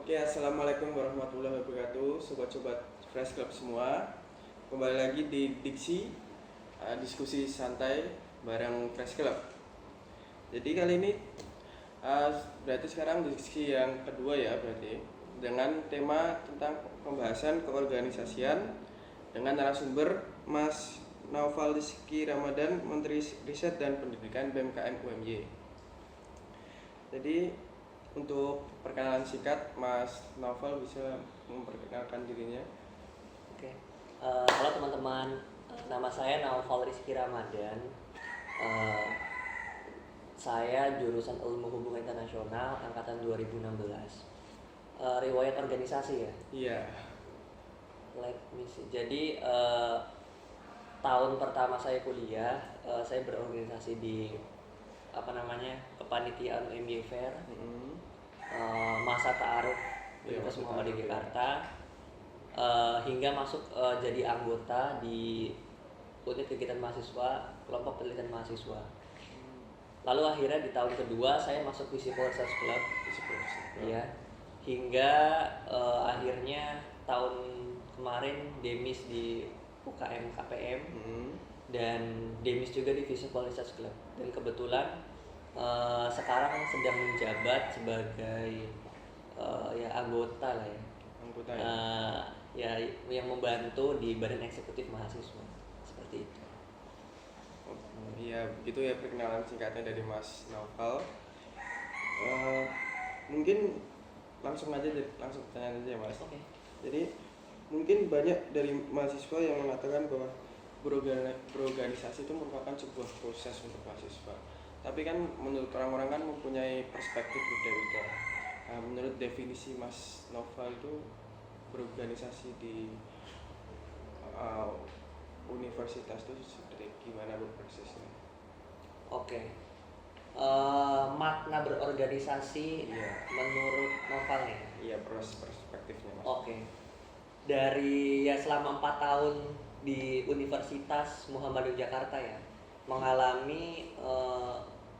Oke, assalamualaikum warahmatullahi wabarakatuh, sobat-sobat Fresh Club semua. Kembali lagi di Diksi, diskusi santai bareng Fresh Club. Jadi kali ini berarti sekarang diskusi yang kedua ya, berarti dengan tema tentang pembahasan keorganisasian dengan narasumber Mas Naufal Rizky Ramadan, Menteri Riset dan Pendidikan BMKM UMY. Jadi untuk perkenalan singkat, Mas Naufal bisa memperkenalkan dirinya. Oke. Halo teman-teman, nama saya Naufal Rizky Ramadan. Saya jurusan Ilmu Hubungan Internasional angkatan 2016. Riwayat organisasi ya? Iya. Let me see. Jadi tahun pertama saya kuliah, saya berorganisasi di kepanitiaan MBA Fair, masa ta'aruf Universitas Muhammadiyah Jakarta, hingga masuk jadi anggota di unit kegiatan mahasiswa, kelompok penelitian mahasiswa. Lalu akhirnya di tahun kedua saya masuk Visible Research Club, ya, hingga akhirnya tahun kemarin demis di UKM KPM dan demis juga di Visible Research Club, dan kebetulan sekarang sedang menjabat sebagai ya anggota lah ya, ya yang membantu di badan eksekutif mahasiswa, seperti itu. Iya, begitu ya perkenalan singkatnya dari Mas Naufal. Mungkin langsung pertanyaan aja ya, Mas. Oke. Jadi mungkin banyak dari mahasiswa yang mengatakan bahwa berorganisasi itu merupakan sebuah proses untuk mahasiswa. Tapi kan menurut orang-orang kan mempunyai perspektif berbeda-beda. Menurut definisi Mas Naufal itu berorganisasi di universitas itu seperti gimana prosesnya? Oke. Makna berorganisasi, iya, menurut Naufal ya? Iya, perspektifnya Mas. Oke. Dari ya selama 4 tahun di Universitas Muhammadiyah Jakarta ya, mengalami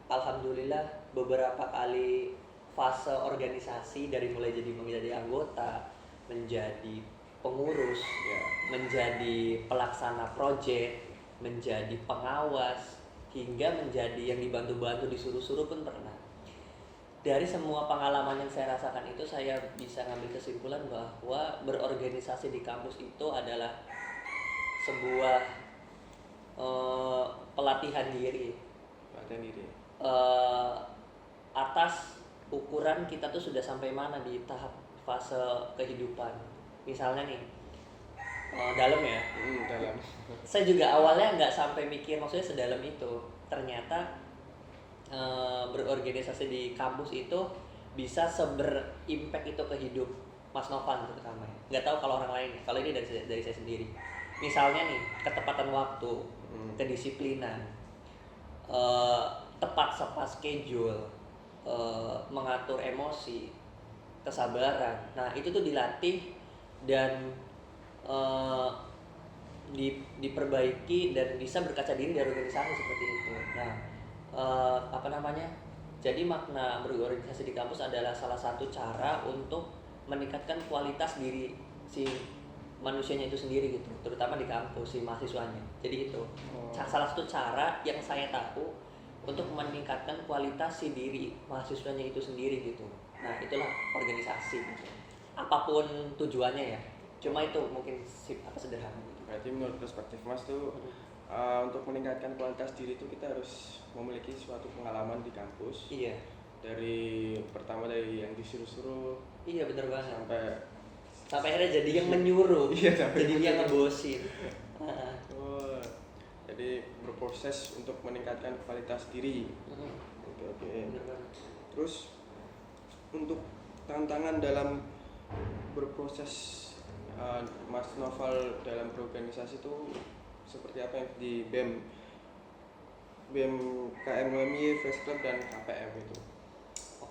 alhamdulillah beberapa kali fase organisasi, dari mulai menjadi anggota, menjadi pengurus, ya, menjadi pelaksana proyek, menjadi pengawas, hingga menjadi yang dibantu-bantu, disuruh-suruh pun pernah. Dari semua pengalaman yang saya rasakan itu, saya bisa ngambil kesimpulan bahwa berorganisasi di kampus itu adalah sebuah pelatihan diri. Atas ukuran kita tuh sudah sampai mana di tahap fase kehidupan. Misalnya nih, dalam ya. Dalam. Saya juga awalnya nggak sampai mikir maksudnya sedalam itu. Ternyata berorganisasi di kampus itu bisa seberimpact itu ke hidup Mas Novan terutama. Nggak tahu kalau orang lain. Kalau ini dari saya sendiri. Misalnya nih, ketepatan waktu, kedisiplinan, tepat schedule, mengatur emosi, kesabaran. Nah, itu tuh dilatih dan diperbaiki dan bisa berkaca diri dari organisasi seperti itu. Nah, jadi makna berorganisasi di kampus adalah salah satu cara untuk meningkatkan kualitas diri si manusianya itu sendiri gitu, terutama di kampus si mahasiswanya. Jadi itu salah satu cara yang saya tahu untuk meningkatkan kualitas si diri mahasiswanya itu sendiri gitu. Nah, itulah organisasi gitu. Apapun tujuannya ya. Cuma itu mungkin sederhana gitu. Berarti menurut perspektif Mas tuh untuk meningkatkan kualitas diri itu kita harus memiliki suatu pengalaman di kampus. Iya. Pertama dari yang disuruh-suruh. Iya, benar banget. Sampai akhirnya jadi yang menyuruh. Iya, jadi yang ngebosin. Jadi berproses untuk meningkatkan kualitas diri. Oke. Terus untuk tantangan dalam berproses Mas Naufal dalam berorganisasi itu seperti apa yang di BMKM UMY, Fresh Club dan KPM itu?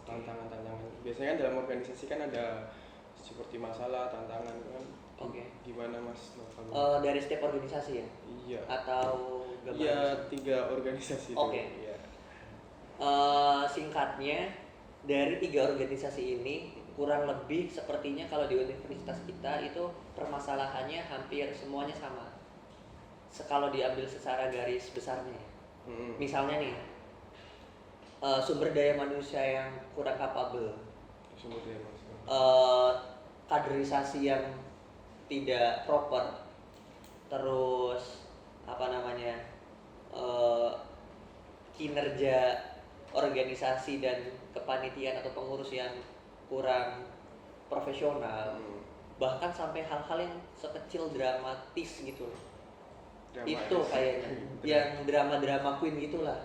Tantangan-tantangan. Biasanya kan dalam organisasi kan ada seperti masalah, tantangan kan. Gimana Mas Naufal? Dari setiap organisasi ya? Iya. Atau Iya, 3 organisasi. Oke. Singkatnya, dari 3 organisasi ini kurang lebih sepertinya kalau di universitas kita itu permasalahannya hampir semuanya sama. Kalau diambil secara garis besarnya, misalnya nih sumber daya manusia yang kurang kapabel, Sumber daya manusia. kaderisasi yang tidak proper, terus apa namanya kinerja organisasi dan kepanitiaan atau pengurus yang kurang profesional, bahkan sampai hal-hal yang sekecil dramatis gitu loh. Itu kayaknya yang drama-drama queen gitulah.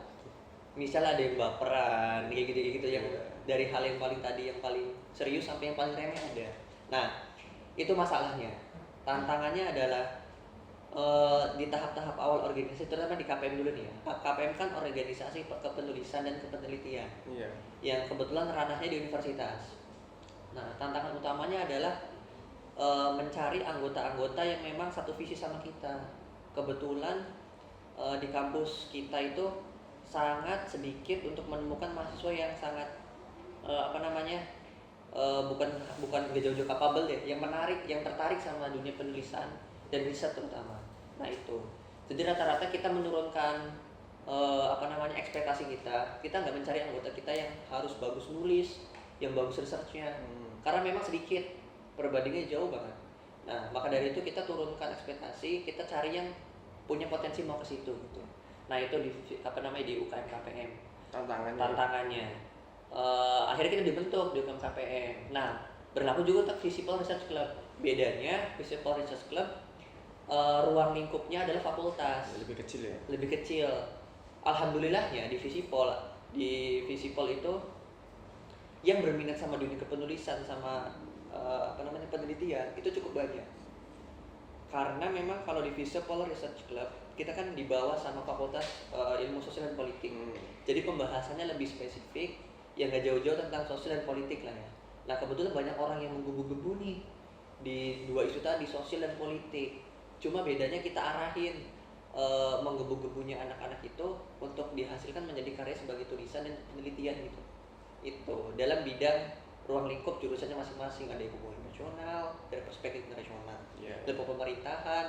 Misalnya ada yang baperan kayak gitu yang dari hal yang paling tadi yang paling serius sampai yang paling remeh ada. Nah, itu masalahnya. Tantangannya adalah di tahap-tahap awal organisasi, terutama di KPM dulu nih ya. KPM kan organisasi kepenulisan dan kepenelitian. Iya. Yang kebetulan ranahnya di universitas. Nah, tantangan utamanya adalah mencari anggota-anggota yang memang satu visi sama kita. Kebetulan di kampus kita itu sangat sedikit untuk menemukan mahasiswa yang sangat bukan gak jauh-jauh kapabel deh, yang tertarik sama dunia penulisan dan riset terutama. Nah itu, jadi rata-rata kita menurunkan ekspektasi kita nggak mencari anggota kita yang harus bagus nulis, yang bagus researchnya, karena memang sedikit, perbandingannya jauh banget. Nah maka dari itu kita turunkan ekspektasi, kita cari yang punya potensi mau ke situ gitu. Nah itu di UKM KPM tantangannya. Akhirnya kita dibentuk di UKM KPM. Nah berlaku juga untuk Visipol Research Club. Bedanya Visipol Research Club ruang lingkupnya adalah fakultas. Lebih kecil ya? Lebih kecil. Alhamdulillahnya di Visipol itu yang berminat sama dunia kepenulisan sama penelitian itu cukup banyak. Karena memang kalau di Visipol Research Club kita kan dibawa sama Fakultas Ilmu Sosial dan Politik. Jadi pembahasannya lebih spesifik, yang gak jauh-jauh tentang sosial dan politik lah ya. Nah kebetulan banyak orang yang menggebu-gebu nih di dua isu tadi, sosial dan politik. Cuma bedanya kita arahin menggebu-gebunya anak-anak itu untuk dihasilkan menjadi karya sebagai tulisan dan penelitian gitu. Itu dalam bidang ruang lingkup jurusannya masing-masing, ada yang hubungan internasional dari perspektif internasional, dari pemerintahan,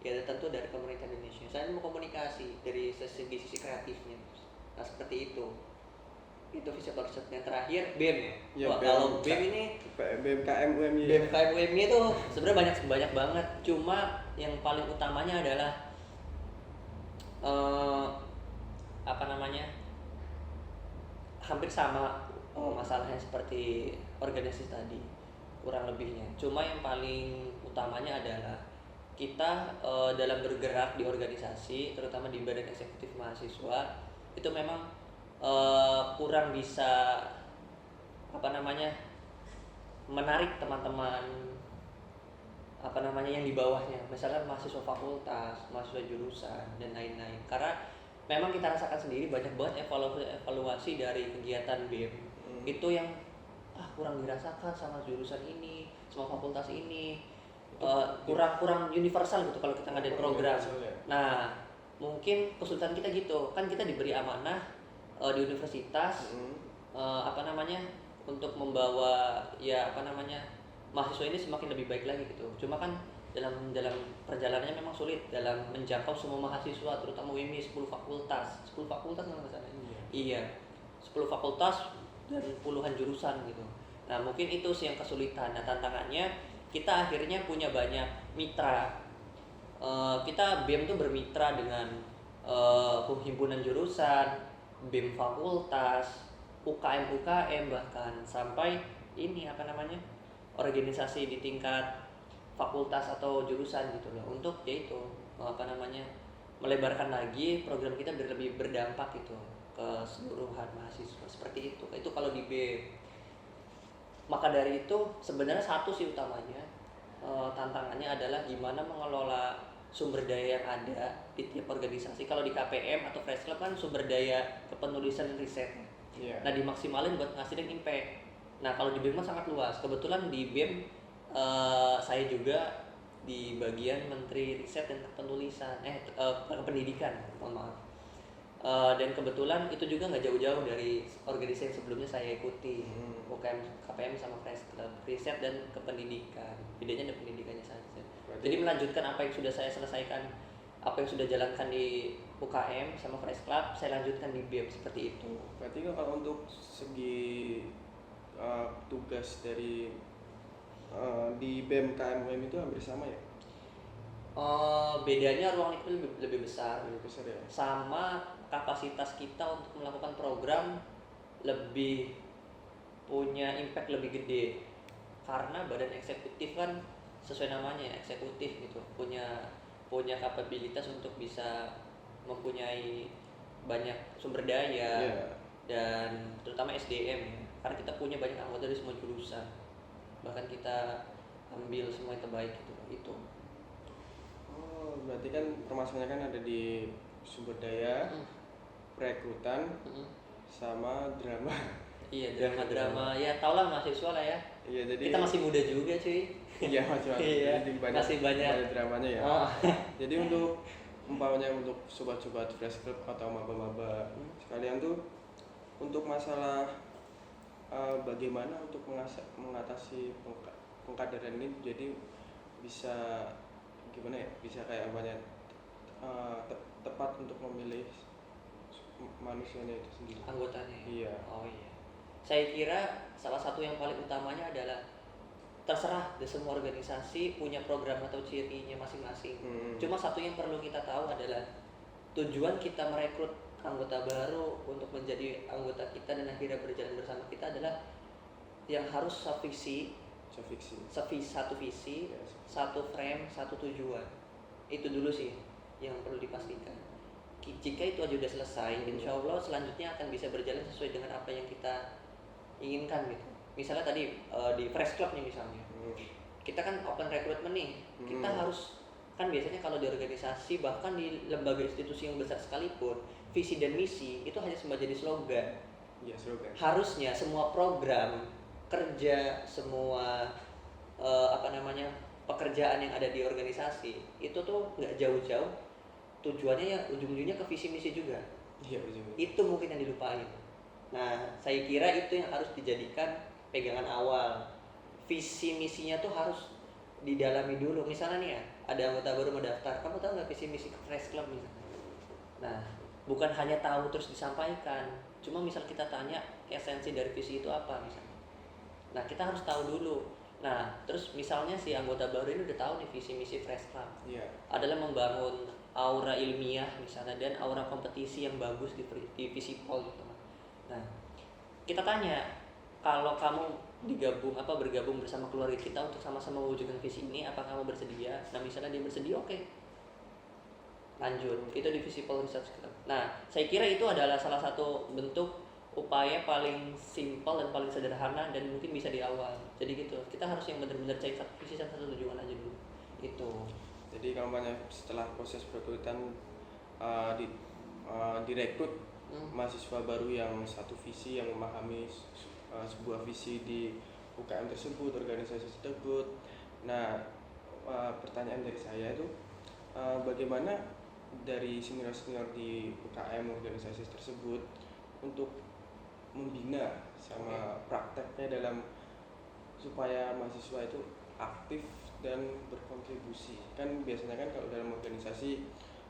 ya tentu dari pemerintah Indonesia. Saya mau komunikasi dari sisi kreatifnya. Nah seperti itu Visipol Research. Yang terakhir BEM ya. Kalau BEM ini BMKM UMY. BMKM UMY itu sebenarnya banyak banget. Cuma yang paling utamanya adalah hampir sama masalahnya seperti organisasi tadi kurang lebihnya. Cuma yang paling utamanya adalah kita dalam bergerak di organisasi, terutama di badan eksekutif mahasiswa, itu memang kurang bisa menarik teman-teman yang di bawahnya, misalnya mahasiswa fakultas, mahasiswa jurusan dan lain-lain. Karena memang kita rasakan sendiri banyak banget evaluasi dari kegiatan BEM itu yang kurang dirasakan sama jurusan ini, sama fakultas ini, kurang universal gitu kalau kita ngadain program. Nah mungkin kesulitan kita gitu kan, kita diberi amanah di universitas untuk membawa mahasiswa ini semakin lebih baik lagi gitu. Cuma kan dalam perjalanannya memang sulit dalam menjangkau semua mahasiswa, terutama UMY 10 fakultas nggak salah. Iya 10 fakultas dan puluhan jurusan gitu. Nah mungkin itu sih yang kesulitan. Nah tantangannya kita akhirnya punya banyak mitra. Kita BEM tuh bermitra dengan himpunan jurusan, BEM fakultas, UKM bahkan sampai ini organisasi di tingkat fakultas atau jurusan gitu loh, untuk yaitu melebarkan lagi program kita biar lebih berdampak gitu keseluruhan mahasiswa. Seperti itu kalau di BEM. Maka dari itu sebenarnya satu sih utamanya, tantangannya adalah gimana mengelola sumber daya yang ada di tiap organisasi. Kalau di KPM atau Fresh Club kan sumber daya kepenulisan dan riset. Nah dimaksimalin buat ngasilin impact. Nah kalau di BEM kan sangat luas. Kebetulan di BEM saya juga di bagian Menteri Riset dan Kepenulisan, Pendidikan, mohon maaf. Dan kebetulan itu juga nggak jauh-jauh dari organisasi yang sebelumnya saya ikuti, UKM, KPM sama Fresh Club, riset dan kependidikan. Bedanya ada pendidikannya saja. Jadi melanjutkan apa yang sudah saya selesaikan, apa yang sudah jalankan di UKM sama Fresh Club, saya lanjutkan di BEM seperti itu. Berarti kalau untuk segi tugas dari di BEM KMUM itu hampir sama ya? Bedanya ruang lingkup lebih besar, Lebih besar ya? sama kapasitas kita untuk melakukan program lebih punya impact lebih gede, karena badan eksekutif kan sesuai namanya eksekutif gitu, punya kapabilitas untuk bisa mempunyai banyak sumber daya dan terutama SDM ya, karena kita punya banyak anggota dari semua jurusan, bahkan kita ambil semua yang terbaik itu. Oh, berarti kan permasalahannya kan ada di sumber daya, perekrutan, sama drama. Iya, drama ya tau lah mahasiswa lah ya. Iya, jadi kita masih muda juga cuy. Iya, masih Iya, masih banyak dramanya ya. Jadi untuk umpamanya untuk sobat-sobat Fresh Club atau maba-maba sekalian tuh, untuk masalah bagaimana untuk mengatasi pengkaderan ini, jadi bisa gimana ya, bisa kayak banyak tepat untuk memilih manusianya itu sendiri, anggotanya. Iya. Oh iya, saya kira salah satu yang paling utamanya adalah terserah di semua organisasi punya program atau cirinya masing-masing. Cuma satu yang perlu kita tahu adalah tujuan kita merekrut anggota baru untuk menjadi anggota kita dan akhirnya berjalan bersama kita adalah yang harus satu visi, satu frame, satu tujuan. Itu dulu sih yang perlu dipastikan. Jika itu aja udah selesai, insya Allah selanjutnya akan bisa berjalan sesuai dengan apa yang kita inginkan gitu. Misalnya tadi di Fresh Club nih misalnya, kita kan open recruitment nih, kita harus, kan biasanya kalau di organisasi bahkan di lembaga institusi yang besar sekalipun, visi dan misi itu hanya sebagai jadi slogan. Iya, slogan. Harusnya semua program kerja, semua pekerjaan yang ada di organisasi itu tuh nggak jauh-jauh tujuannya ya ujung-ujungnya ke visi misi juga. Iya, ujung-ujungnya. Itu mungkin yang dilupain. Nah, saya kira itu yang harus dijadikan pegangan awal. Visi misinya tuh harus didalami dulu. Misalnya nih ya, ada anggota baru mendaftar, kamu tahu nggak visi misi Fresh Club misalnya? Nah, bukan hanya tahu terus disampaikan, cuma misal kita tanya esensi dari visi itu apa misalnya. Nah, kita harus tahu dulu. Nah, terus misalnya si anggota baru ini udah tahu nih visi misi Fresh Club, adalah membangun aura ilmiah misalnya dan aura kompetisi yang bagus di Visipol gitu. Nah, kita tanya, kalau kamu bergabung bersama keluarga kita untuk sama-sama mewujudkan visi ini, apa kamu bersedia? Nah, misalnya dia bersedia, oke. Lanjut, itu di Visipol Research Club. Nah, saya kira itu adalah salah satu bentuk upaya paling simpel dan paling sederhana dan mungkin bisa di awal. Jadi gitu, kita harus yang benar-benar cari satu visi dan satu tujuan aja dulu. Itu. Jadi kalau banyak setelah proses perekrutan direkrut mahasiswa baru yang satu visi, yang memahami sebuah visi di UKM tersebut, organisasi tersebut. Nah, pertanyaan dari saya itu bagaimana dari senior-senior di UKM organisasi tersebut untuk membina sama prakteknya dalam supaya mahasiswa itu aktif dan berkontribusi. Kan biasanya kan kalau dalam organisasi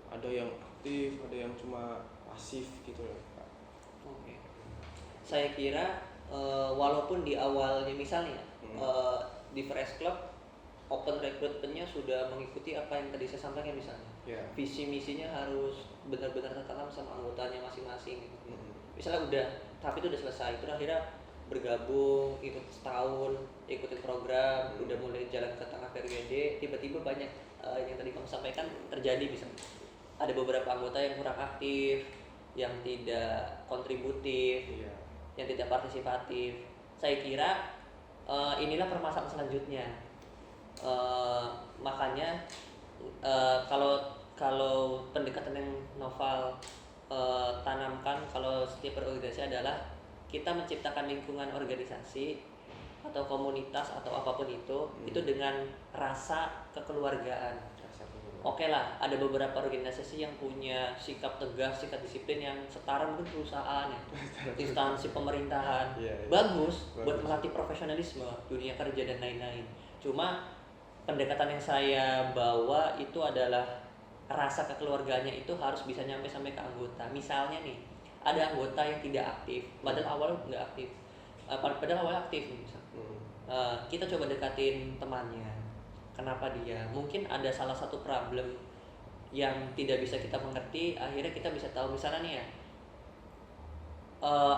ada yang aktif, ada yang cuma pasif gitu loh, Pak. Oke. Saya kira walaupun di awalnya misalnya di Fresh Club open recruitment-nya sudah mengikuti apa yang tadi saya sampaikan misalnya. Visi misinya harus benar-benar tertanam sama anggotanya masing-masing gitu. Misalnya udah, tapi itu udah selesai, itu akhirnya bergabung, ikut setahun, ikutin program, udah mulai jalan ke tengah PRGD, tiba-tiba banyak yang tadi kamu sampaikan terjadi, misalnya ada beberapa anggota yang kurang aktif, yang tidak kontributif, yang tidak partisipatif. Saya kira inilah permasalahan selanjutnya. Makanya kalau pendekatan yang Noval tanamkan kalau setiap berorganisasi adalah kita menciptakan lingkungan organisasi atau komunitas atau apapun itu dengan rasa kekeluargaan. Oke lah, ada beberapa organisasi yang punya sikap tegas, sikap disiplin yang setara mungkin perusahaan ya, instansi pemerintahan. Iya, iya. Bagus buat Bagus. melatih profesionalisme, dunia kerja dan lain-lain. Cuma pendekatan yang saya bawa itu adalah rasa kekeluarganya itu harus bisa nyampe sampai ke anggota. Misalnya nih, ada anggota yang tidak aktif, padahal awal nggak aktif, padahal awal aktif nih, misal. Kita coba dekatin temannya. Kenapa dia? Mungkin ada salah satu problem yang tidak bisa kita mengerti. Akhirnya kita bisa tahu, misalnya nih ya,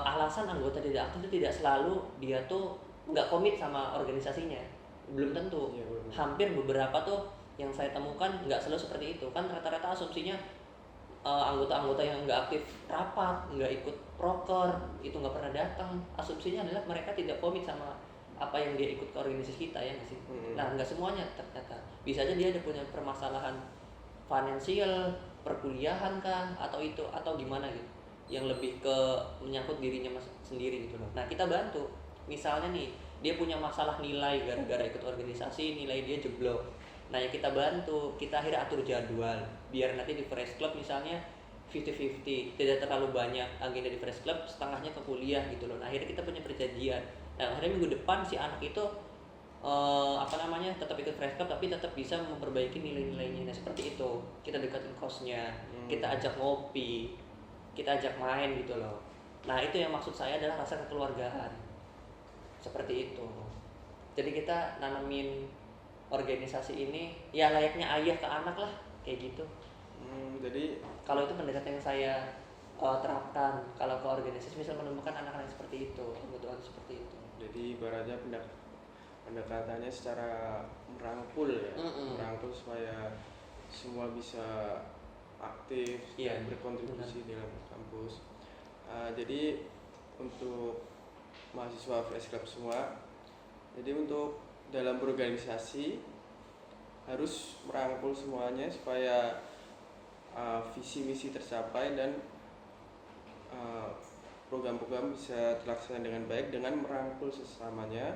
alasan anggota tidak aktif itu tidak selalu dia tuh nggak komit sama organisasinya. Belum tentu. Iya, benar. Hampir beberapa tuh yang saya temukan nggak selalu seperti itu. Kan rata-rata asumsinya anggota-anggota yang nggak aktif rapat, nggak ikut proker, itu nggak pernah datang. Asumsinya adalah mereka tidak komit sama apa yang dia ikut ke organisasi kita, ya nggak sih? Nah, nggak semuanya ternyata. Bisa aja dia ada punya permasalahan finansial, perkuliahan kah, atau itu, atau gimana gitu, yang lebih ke menyangkut dirinya sendiri gitu loh. Nah, kita bantu. Misalnya nih, dia punya masalah nilai gara-gara ikut organisasi, nilai dia jeblok. Nah, ya kita bantu, kita akhirnya atur jadwal biar nanti di Fresh Club misalnya 50-50, tidak terlalu banyak agenda di Fresh Club, setengahnya ke kuliah gitu loh. Nah, akhirnya kita punya perjanjian. Nah, akhirnya minggu depan si anak itu tetap ikut Fresh Club tapi tetap bisa memperbaiki nilai-nilainya. Nah, seperti itu. Kita dekatin kosnya, kita ajak ngopi, kita ajak main gitu loh. Nah, itu yang maksud saya adalah rasa kekeluargaan. Seperti itu. Jadi kita nanamin organisasi ini ya layaknya ayah ke anak lah, kayak gitu. Jadi Kalau itu pendekatan yang saya terapkan kalau ke organisasi, misal menemukan anak-anak yang seperti itu, kebutuhan seperti itu. jadi ibaratnya pendekatannya secara merangkul ya, merangkul supaya semua bisa aktif Iya, dan berkontribusi dalam kampus. Jadi untuk mahasiswa Fresh Club semua, jadi untuk dalam berorganisasi harus merangkul semuanya supaya visi misi tercapai dan program-program bisa terlaksana dengan baik dengan merangkul sesamanya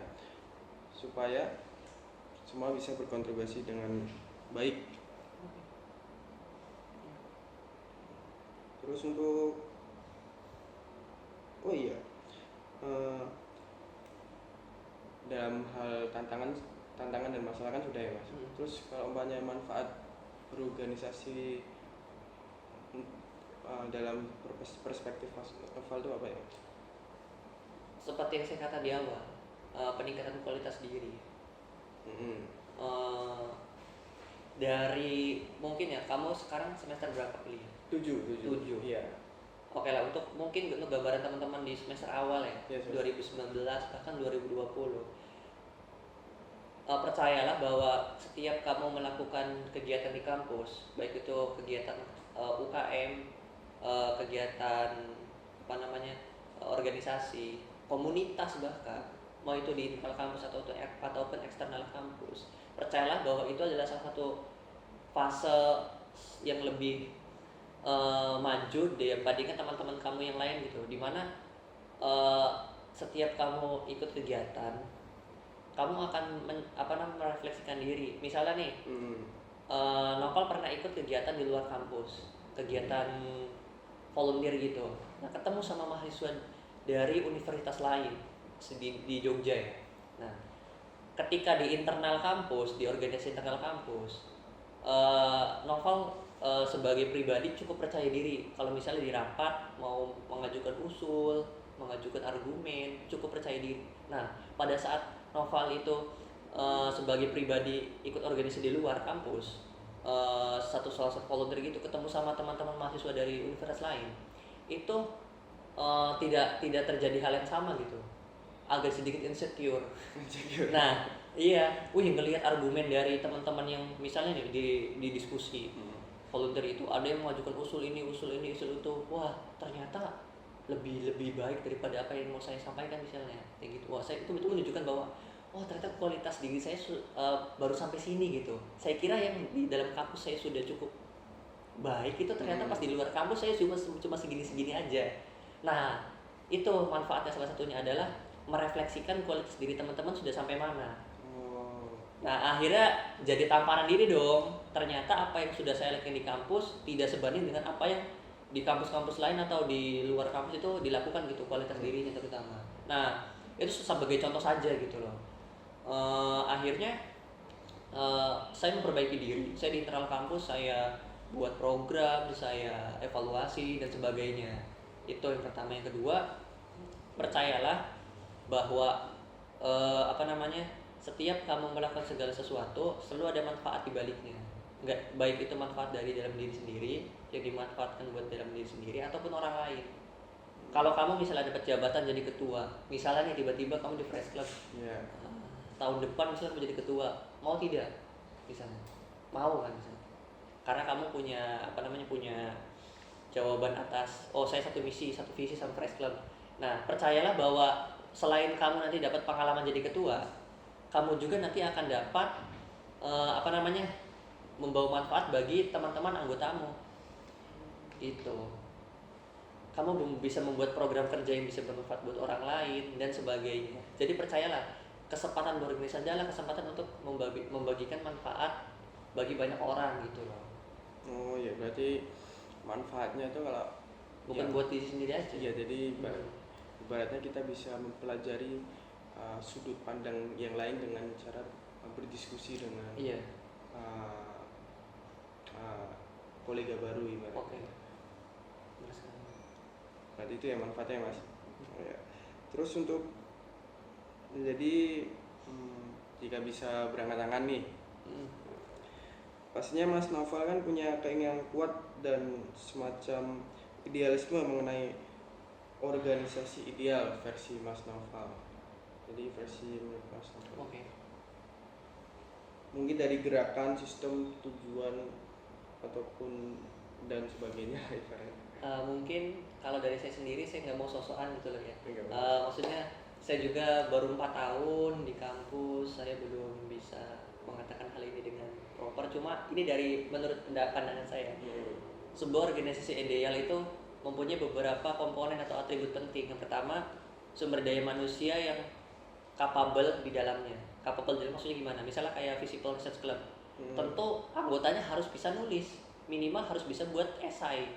supaya semua bisa berkontribusi dengan baik. Terus untuk dalam hal tantangan dan masalah kan sudah ya mas. Terus kalau umpamanya manfaat berorganisasi dalam perspektif mas Noval itu apa ya? Seperti yang saya kata di awal, peningkatan kualitas diri. Dari mungkin ya, kamu sekarang semester berapa kuliah? 7. Iya. Oke lah, untuk mungkin untuk gambaran teman-teman di semester awal ya, Yes, 2019 bahkan 2020. Percayalah bahwa setiap kamu melakukan kegiatan di kampus, baik itu kegiatan UKM, kegiatan organisasi, komunitas bahkan, mau itu di internal kampus ataupun eksternal kampus, percayalah bahwa itu adalah salah satu fase yang lebih maju dibandingkan teman-teman kamu yang lain gitu, dimana setiap kamu ikut kegiatan kamu akan merefleksikan diri. Misalnya nih, Novel pernah ikut kegiatan di luar kampus, kegiatan volunteer gitu. Nah, ketemu sama mahasiswa dari universitas lain di Jogja ya. Nah, ketika di internal kampus, di organisasi internal kampus, Novel sebagai pribadi cukup percaya diri. Kalau misalnya di rapat mau mengajukan usul, mengajukan argumen, cukup percaya diri. Nah, pada saat Noval itu sebagai pribadi ikut organisasi di luar kampus, salah satu volunteer gitu, ketemu sama teman-teman mahasiswa dari universitas lain, itu tidak terjadi hal yang sama gitu, agak sedikit insecure. Nah, iya, ngelihat argumen dari teman-teman yang misalnya nih di diskusi volunteer itu, ada yang mengajukan usul ini, usul itu, wah ternyata lebih baik daripada apa yang mau saya sampaikan misalnya, kayak gitu. Wah, itu menunjukkan bahwa ternyata kualitas diri saya baru sampai sini gitu. Saya kira yang di dalam kampus saya sudah cukup baik, itu ternyata pas di luar kampus saya cuma segini aja. Nah, itu manfaatnya salah satunya adalah merefleksikan kualitas diri teman-teman sudah sampai mana. Nah akhirnya jadi tamparan diri dong. Ternyata apa yang sudah saya lakukan di kampus tidak sebanding dengan apa yang di kampus-kampus lain atau di luar kampus itu dilakukan gitu, kualitas dirinya terutama. Nah itu sebagai contoh saja gitu loh. Akhirnya saya memperbaiki diri. Saya di internal kampus saya buat program, saya evaluasi dan sebagainya. Itu yang pertama. Yang kedua, percayalah bahwa apa namanya, setiap kamu melakukan segala sesuatu selalu ada manfaat di baliknya. Enggak, baik itu manfaat dari dalam diri sendiri yang dimanfaatkan buat dalam diri sendiri ataupun orang lain. Kalau kamu misalnya dapat jabatan jadi ketua, misalnya nih tiba-tiba kamu di Fresh Club, Iya. tahun depan misalnya menjadi ketua, mau tidak? Misalnya, mau kan misalnya? Karena kamu punya apa namanya, punya jawaban atas, oh saya satu misi, satu visi sama Fresh Club. Nah percayalah bahwa selain kamu nanti dapat pengalaman jadi ketua, kamu juga nanti akan dapat apa namanya, membawa manfaat bagi teman-teman anggotamu. Itu kamu bisa membuat program kerja yang bisa bermanfaat buat orang lain dan sebagainya. Jadi percayalah, kesempatan berorganisasi adalah kesempatan untuk membagikan manfaat bagi banyak orang gitu loh. Oh ya, berarti manfaatnya itu kalau Bukan ya, buat diri sendiri aja. iya, jadi ibaratnya kita bisa mempelajari sudut pandang yang lain dengan cara berdiskusi dengan Iya. uh, kolega baru ibaratnya. Oke. Benar sekali. Berarti itu ya manfaatnya mas. Ya. Terus untuk jadi jika bisa berangkat tangan nih, pastinya Mas Noval kan punya keinginan kuat dan semacam idealisme mengenai organisasi ideal versi Mas Noval. Jadi versi menurut Mas Noval. Oke. Mungkin dari gerakan, sistem, tujuan ataupun dan sebagainya ibaratnya. Mungkin kalau dari saya sendiri, saya nggak mau sosokan gitu loh ya. Nggak mau. Maksudnya saya juga baru 4 tahun di kampus, saya belum bisa mengatakan hal ini dengan proper. Cuma ini dari menurut pandangan saya, sebuah organisasi ideal itu mempunyai beberapa komponen atau atribut penting. Yang pertama, sumber daya manusia yang capable di dalamnya. Capable di dalamnya maksudnya gimana? Misalnya kayak Visible Research Club, tentu anggotanya harus bisa nulis, minimal harus bisa buat esai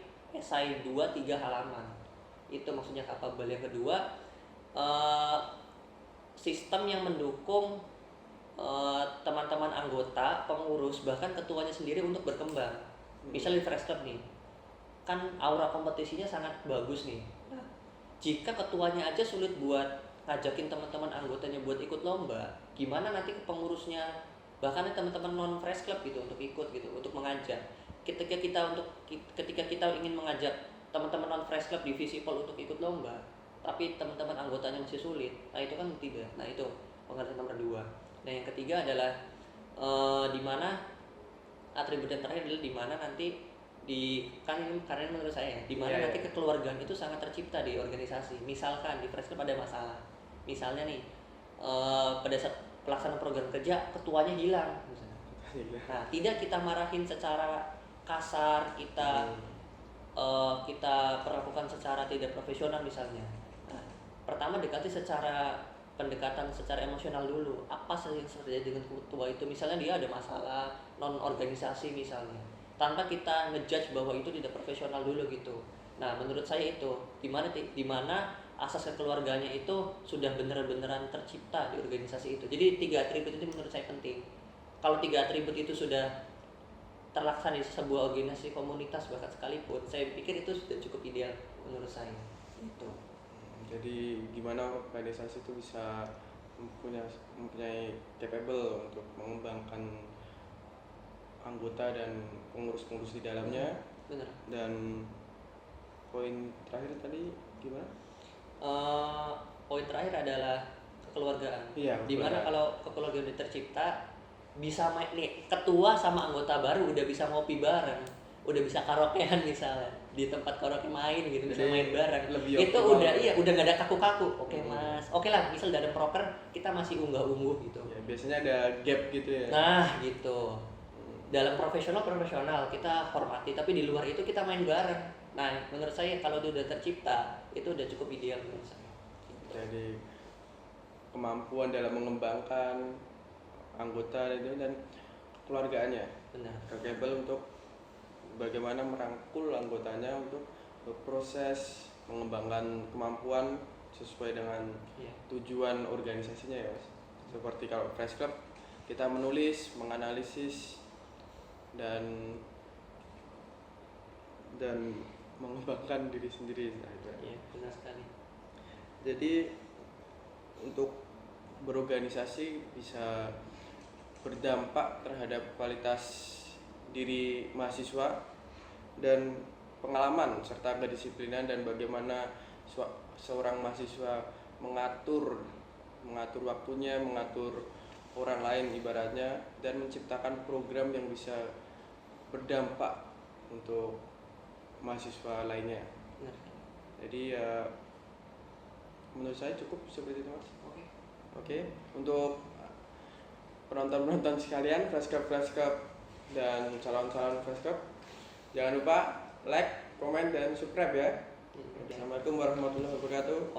2-3 halaman. Itu maksudnya capable. Yang kedua, sistem yang mendukung teman-teman anggota, pengurus, bahkan ketuanya sendiri untuk berkembang. Misalnya di Fresh Club nih, kan aura kompetisinya sangat bagus nih. Nah, jika ketuanya aja sulit buat ngajakin teman-teman anggotanya buat ikut lomba, gimana nanti ke pengurusnya, bahkan teman-teman non Fresh Club gitu untuk ikut gitu, untuk mengajak. Ketika kita ingin mengajak teman-teman non Fresh Club di Visible untuk ikut lomba, tapi teman-teman anggotanya masih sulit, nah itu kan tidak. Nah itu pengertian nomor 2. Nah yang ketiga adalah di mana atribut yang terakhir adalah di mana nanti karena menurut saya di mana nanti kekeluargaan itu sangat tercipta di organisasi. Misalkan di Fresh Club ada masalah, misalnya nih pada saat pelaksanaan program kerja ketuanya hilang misalnya. Nah tidak kita marahin secara kasar, kita perlakukan secara tidak profesional misalnya. Nah, pertama dekati pendekatan secara emosional dulu. Apa sih yang terjadi dengan ketua itu? Misalnya dia ada masalah non organisasi misalnya, tanpa kita ngejudge bahwa itu tidak profesional dulu gitu. Nah menurut saya itu dimana asas kekeluarganya itu sudah benar-benaran tercipta di organisasi itu. Jadi 3 atribut itu menurut saya penting. Kalau 3 atribut itu sudah terlaksana di sebuah organisasi komunitas bahkan sekalipun, saya pikir itu sudah cukup ideal menurut saya. Itu. Jadi gimana organisasi itu bisa mempunyai capable untuk mengembangkan anggota dan pengurus-pengurus di dalamnya. Benar. Dan poin terakhir tadi gimana? Poin terakhir adalah kekeluargaan. Iya, dimana kalau kekeluargaan itu tercipta, bisa nih ketua sama anggota baru udah bisa ngopi bareng, udah bisa karaokean misalnya di tempat karaoke main gitu, bisa main bareng. Itu udah gak ada kaku-kaku. Oke mas, oke lah, misal dalam proker kita masih unggah-ungguh gitu ya, biasanya ada gap gitu ya. Nah gitu. Dalam profesional kita hormati, tapi di luar itu kita main bareng. Nah menurut saya kalau itu udah tercipta, itu udah cukup ideal menurut saya. Jadi kemampuan dalam mengembangkan anggota dan keluarganya. Benar. Capable untuk bagaimana merangkul anggotanya untuk berproses mengembangkan kemampuan sesuai dengan Iya. tujuan organisasinya ya Mas. Seperti kalau Fresh Club kita menulis, menganalisis dan mengembangkan diri sendiri. Iya, benar sekali. Jadi untuk berorganisasi bisa berdampak terhadap kualitas diri mahasiswa dan pengalaman serta kedisiplinan dan bagaimana seorang mahasiswa mengatur waktunya, mengatur orang lain ibaratnya, dan menciptakan program yang bisa berdampak untuk mahasiswa lainnya. Benar. Jadi ya menurut saya cukup seperti itu Mas. Oke. Untuk penonton sekalian, Fresh Club dan calon-calon Fresh Club, jangan lupa like, komen, dan subscribe ya. Assalamualaikum warahmatullahi wabarakatuh.